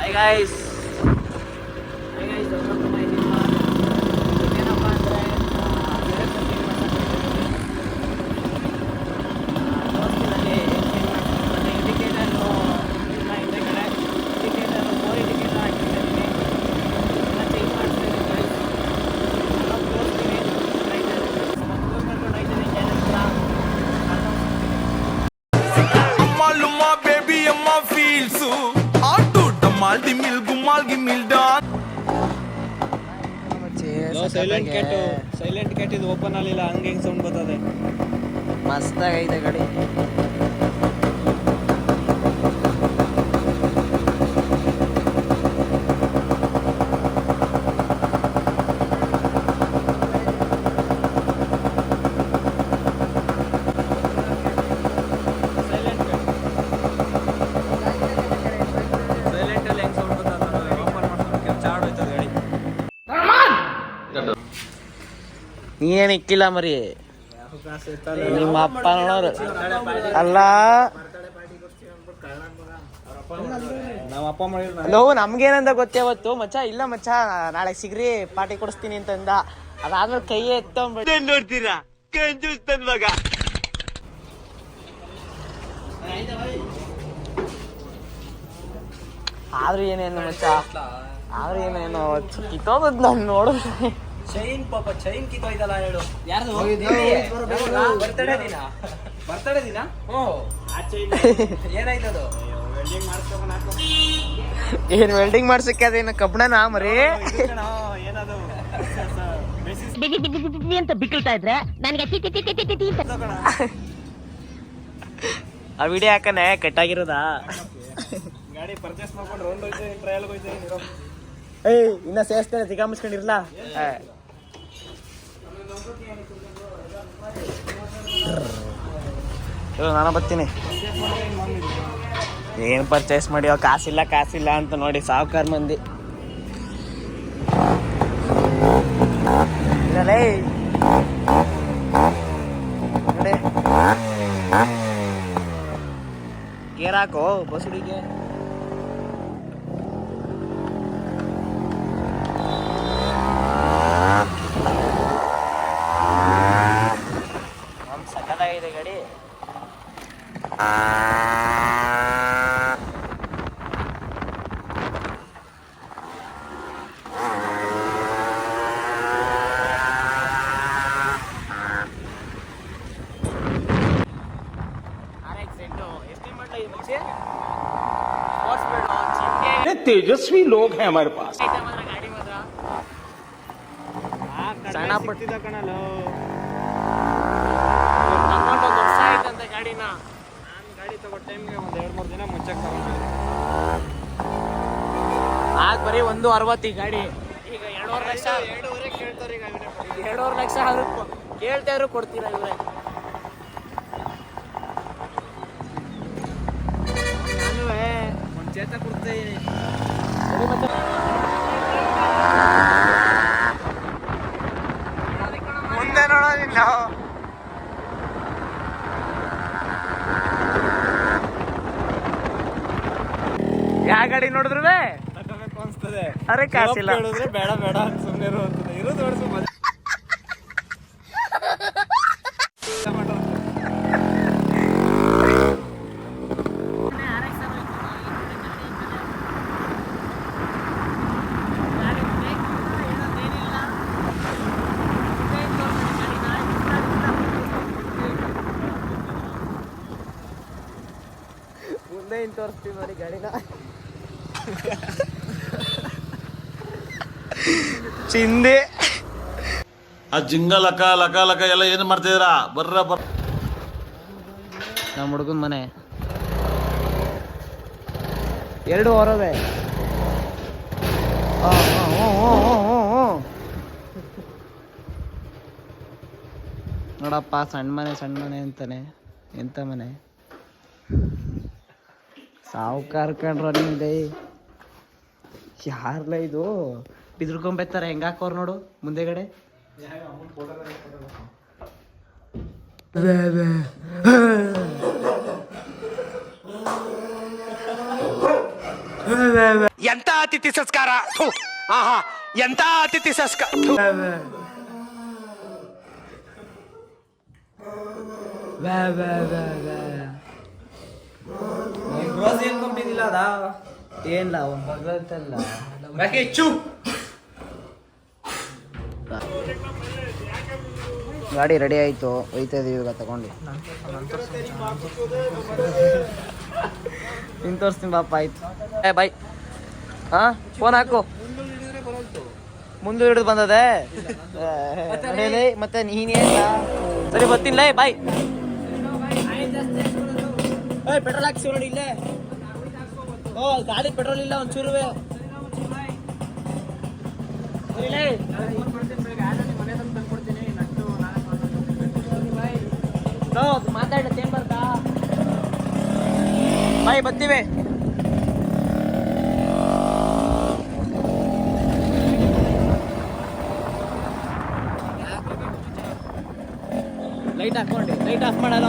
Hi guys. Hi guys, welcome to my new vlog. ಏನಪ್ಪ ಅಂದರೆ ದೋಸ್ತಿನಲ್ಲಿ ಮತ್ತು ಇಂಡಿಕೇಟರು ಇಲ್ಲ ಹಿಂದೆ ಕಡೆ ಇಂಡಿಕೇಟರು 4 ಇಂಡಿಕೇಟರ್ ಹಾಕಿದ್ದೀನಿ ಎಲ್ಲ ಚೇಂಜ್ ಮಾಡಿಸ್ತೀನಿ ಗೈಸ್. ಎಲ್ಲ ತೋರಿಸ್ತೀನಿ ರೈಟರ್ ಸಬ್ಸ್ಕ್ರೈಬ್ ಮಾಡ್ಕೊಂಡು ರೈಟರ್ ಚಾನಲ್ ಕೂಡ Maluma baby amma feels so auto damal gimil dan silent cat ಇದು ಓಪನ್ ಆಗಲಿಲ್ಲ, ಹಂಗೆ ಹೆಂಗೆ ಸೌಂಡ್ ಬರ್ತದೆ. ಮಸ್ತಾಗೈತೆ ಗಾಡಿ. ಸೈಲೆಂಟಲ್ಲಿ ಹೆಂಗೆ ಸೌಂಡ್ ಬರ್ತದೆ ಓಪನ್ ಮಾಡ್ಕೊಂಡು ಚಾರ್ಡ್ ಹೋಯ್ತದೆ ಗಾಡಿ. ನೀನೇನು ಇಕ್ಕಿಲ್ಲ ಮರಿ, ನಿಮ್ಮ ಅಪ್ಪ ನೋಡೋರು ಅಲ್ಲ. ನಮ್ಮ ಅಪ್ಪ ಮಾಡಿಲ್ಲ. ಲೋ ನಮ್ಗೇನಂದ ಗೊತ್ತೇವತ್ತು ಮಚ್ಚ, ಇಲ್ಲ ಮಚ್ಚ ನಾಳೆ ಸಿಗ್ರಿ ಪಾರ್ಟಿ ಕೊಡಿಸ್ತೀನಿ ಅಂತಂದ. ಅದಾದ್ಮೇಲೆ ಕೈಯೇ ಎತ್ತೊಂಡ್ಬಿಟ್ಟು ನೋಡ್ತೀರಾ ಕಂಜೂಸ್ತನ್ ಮಗ. ಆದ್ರೂ ಏನೇನು ಮಚ್ಚ, ಆದ್ರೂ ಏನೇನು ಕಿತ್ತೋಗದ್ ನಾನು ನೋಡಿದ್ರೆ. ಚೈನ್ ಪಾಪ ಚೈನ್ ಕಿತ್ತೋಯ್ತಲ್ಲ ಹೇಳು. ಯಾರ್ದು ಬರ್ತಡೇ ದಿನ ಆ ಚೈನ್ ಏನಾಯ್ತದು? ವೆಲ್ಡಿಂಗ್ ಮಾಡಿಸ್ಬೇಕು. ಏನ್ ವೆಲ್ಡಿಂಗ್ ಮಾಡ್ಸಕ್ಕೆ ಅದೇನು ಕಬ್ಬಣನ ಮರಿ? ಏನದು ಅಂತ ಬಿಕ್ಕಳ್ತಾ ಇದ್ರೆ ನನಗೆ ಆ ವಿಡಿಯೋ ಹಾಕನೆ ಕಟ್ಟಾಗಿರೋದಾ? ಗಾಡಿ ಪರ್ಚೇಸ್ ಮಾಡ್ಕೊಂಡು ರೌಂಡ್ ಹೋಯ್ತೀನಿ, ಟ್ರಯಲ್ ಹೋಯ್ತೀನಿ. ಏಯ್ ಇನ್ನ ಸೇರಿಸ್ತೇನೆ, ಸಿಗಾಮಿಸ್ಕೊಂಡಿರ್ಲ. ನಾನು ಬರ್ತೀನಿ. ಏನ್ ಪರ್ಚೇಸ್ ಮಾಡಿಯೋ, ಕಾಸಿಲ್ಲ ಅಂತ ನೋಡಿ ಸಾವುಕಾರ ಮಂದಿ. ನೋಡಿ ಗೇರ್ ಹಾಕೋ ಬಸುಡಿಗೆ. ಸಕ್ಕತ್ತಾಗಿದೆ ಗಾಡಿ. तेजस्वी लोग हैं हमारे पास. ಸಣ್ಣ ಪುಟ್ಟ ಕಣಲು ಗಾಡಿನ ನಾನು ಗಾಡಿ ತಗೋ ಟೈಮ್ಗೆ ಒಂದು 2-3 ದಿನ ಮುಂಚೆಗೆ ತಗೊಂಡಿದ್ದೆ. ಆಗ ಬರೀ 1.60 ಗಾಡಿ. ಈಗ 2.5 ಲಕ್ಷ, 2.5 ಕೇಳ್ತಾರೆ ಈಗ. 2.5 ಲಕ್ಷ ಆದ್ರೂ ಕೇಳ್ತಾ ಇದ್ರು ಕೊಡ್ತೀರಾ ಇವ್ರೆ? ನಾನು ಒಂದು ಚೇತ ಕೊಡ್ತೀನಿ. ಮುಂದೆ ನೋಡೋ ನಿನ್ನ ಯಾವ ಗಾಡಿ ನೋಡಿದ್ರು ತಗೋಬೇಕು ಅನ್ಸ್ತದೆ. ಅರೆ ಕಾಸಿಲ್ಲ. ಹೇಳಿದ್ರೆ ಬೇಡ ಬೇಡ ಅಂತ ಸುಮ್ಮನೆ ಇರುವಂತದೆ. ಇರೋದು ಹೊಡ್ಸು ಮಜಾ ಮುಂದೆ ಇನ್ ತೋರಿಸ್ತೀವಿ ನೋಡಿ ಗಾಡಿನ. ಚಿಂದೆ ಆ ಜಿಂಗ ಲಕ ಲಕ ಲಕ ಎಲ್ಲ ಏನು ಮಾಡ್ತಿದ್ದೀರಾ? ಬರ್ರ ನಮ್ಮ ಹುಡುಗನ ಮನೆ 2 ಹೊರವೆ. ನೋಡಪ್ಪ ಸಣ್ಣ ಮನೆ ಅಂತಾನೆ. ಎಂತ ಮನೆ ಸಾವುಕಾರ ಕಂಡ್ರ ನಿಂದೆ. ಯಾರ್ಲ ಇದು ಬಿದ್ರಕೊಂಬೆತ್ತಾರೆ ಹೆಂಗ ಹಾಕೋರ್ ನೋಡು ಮುಂದೆಗಡೆ. ಎಂತ ಅತಿಥಿ ಸಂಸ್ಕಾರ, ಆಹಾ ಎಂತ ಅತಿಥಿ ಸಂಸ್ಕಾರ. ರೋಸ್ ಏನ್ ಕಂಪ್ನಿದಿಲ್ಲ ಅದ ಏನಿಲ್ಲ ಅವನ್ ಬರ್ತಲ್ಲ ಗಾಡಿ ರೆಡಿ ಆಯ್ತು, ಒಯ್ತಾ ಇದೀವಿ ಈಗ ತಗೊಂಡು. ನಿನ್ ತೋರಿಸ್ತೀನಿ ಬಾಪ. ಆಯ್ತು ಬಾಯ್. ಹಾ ಫೋನ್ ಹಾಕು. ಮುಂದೆ ಹಿಡಿದು ಬಂದದೆ ಮತ್ತೆ ನೀನೇ ಸರಿ ಬರ್ತೀನಿ ಬಾಯ್. ಪೆಟ್ರೋಲ್ ಹಾಕ್ಸಿ ನೋಡಿ ಇಲ್ಲೇ. ಓ ಗಾಡಿ ಪೆಟ್ರೋಲ್ ಇಲ್ಲ ಒಂಚೂರುವೆ. ಮಾತಾಡತ್ತೇನ್ ಬರ್ತಾ ಬಾಯ್ ಬರ್ತೀವಿ. ಲೈಟ್ ಹಾಕೊಂಡೆ, ಲೈಟ್ ಆಫ್ ಮಾಡಲ್ಲ.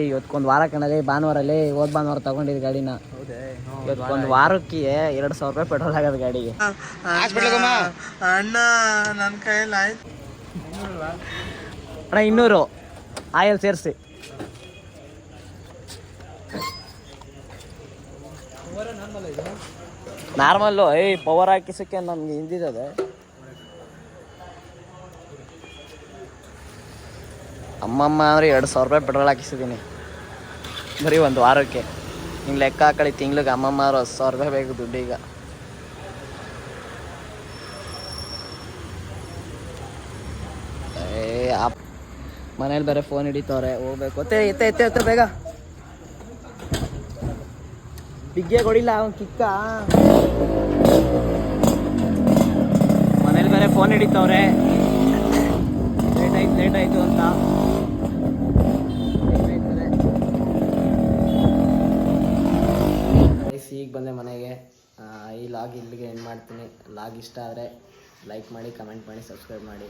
ಇವತ್ಕೊಂದು ವಾರ ಕಣಲೇ, ಭಾನುವಾರಲ್ಲಿ ಹೋದ್ ಭಾನುವಾರ ತಗೊಂಡಿದ್ ಗಾಡಿನ. ಇವತ್ಕೊಂದು ವಾರಕ್ಕೆ 2,000 ರೂಪಾಯಿ ಪೆಟ್ರೋಲ್ ಆಗೋದು ಗಾಡಿಗೆ. ಅಣ್ಣ ನನ್ನ ಕೈಯಲ್ಲಿ ಆಯ್ತು ಅಣ್ಣ 200 ಆಯಲ್ ಸೇರಿಸಿ. ನಾರ್ಮಲ್ಲು ಪವರ್ ಹಾಕಿಸಕ್ಕೆ ನಮ್ಗೆ ಹಿಂದಿದೆ. ಅಮ್ಮಮ್ಮ ಅಂದ್ರೆ 2,000 ರೂಪಾಯಿ ಪೆಟ್ರೋಲ್ ಹಾಕಿಸಿದ್ದೀನಿ ಬರೀ ಒಂದು ವಾರಕ್ಕೆ. ಹಿಂಗೆ ಲೆಕ್ಕ ಹಾಕಳಿ, ತಿಂಗ್ಳಿಗೆ ಅಮ್ಮಮ್ಮ 10,000 ರೂಪಾಯಿ ಬೇಕು ದುಡ್ಡು ಈಗ. ಮನೇಲಿ ಬೇರೆ ಫೋನ್ ಹಿಡಿತವ್ರೆ, ಹೋಗ್ಬೇಕು. ಎತ್ತೆ ಬೇಗ. ಬಿಗ್ಗೆ ಕೊಡಿಲ್ಲ ಅವನ್ ಕಿಕ್ಕ. ಮನೇಲಿ ಬೇರೆ ಫೋನ್ ಹಿಡಿತವ್ರೆ, ಲೇಟ್ ಆಯ್ತು ಅಂತ. ಈಗ ಬಂದೆ ಮನೆಗೆ. ಈ ಲಾಗ್ ಇಲ್ಲಿಗೆ ಎಂಡ್ ಮಾಡ್ತೀನಿ. ಲಾಗ್ ಇಷ್ಟ ಆದರೆ ಲೈಕ್ ಮಾಡಿ, ಕಮೆಂಟ್ ಮಾಡಿ, ಸಬ್ಸ್ಕ್ರೈಬ್ ಮಾಡಿ.